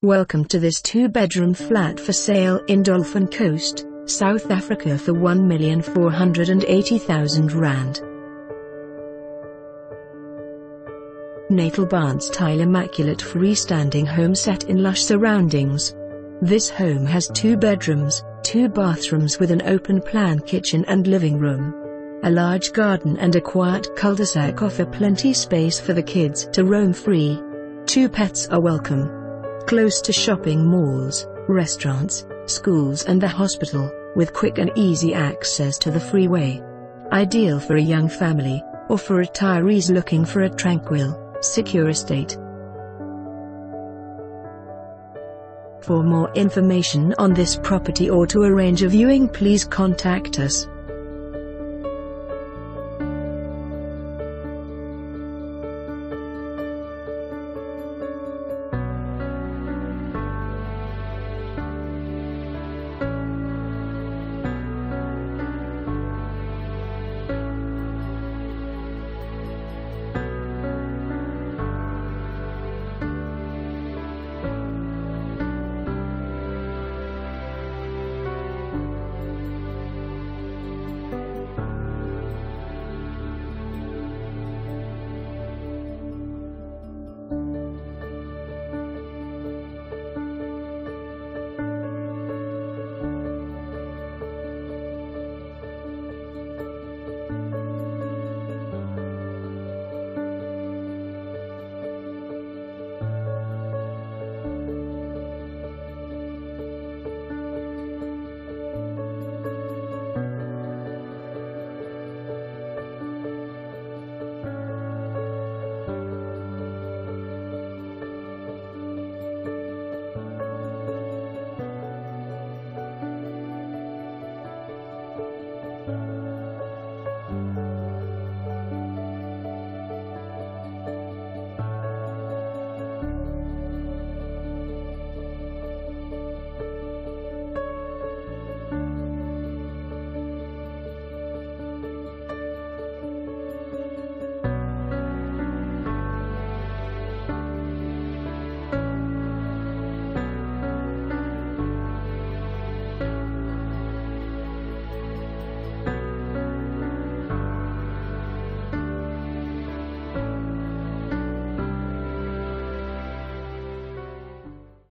Welcome to this 2-bedroom flat for sale in Dolphin Coast, South Africa for R1,480,000. Natal style immaculate freestanding home set in lush surroundings. This home has 2 bedrooms, 2 bathrooms with an open-plan kitchen and living room. A large garden and a quiet cul-de-sac offer plenty space for the kids to roam free. 2 pets are welcome. Close to shopping malls, restaurants, schools and the hospital, with quick and easy access to the freeway. Ideal for a young family, or for retirees looking for a tranquil, secure estate. For more information on this property or to arrange a viewing, please contact us.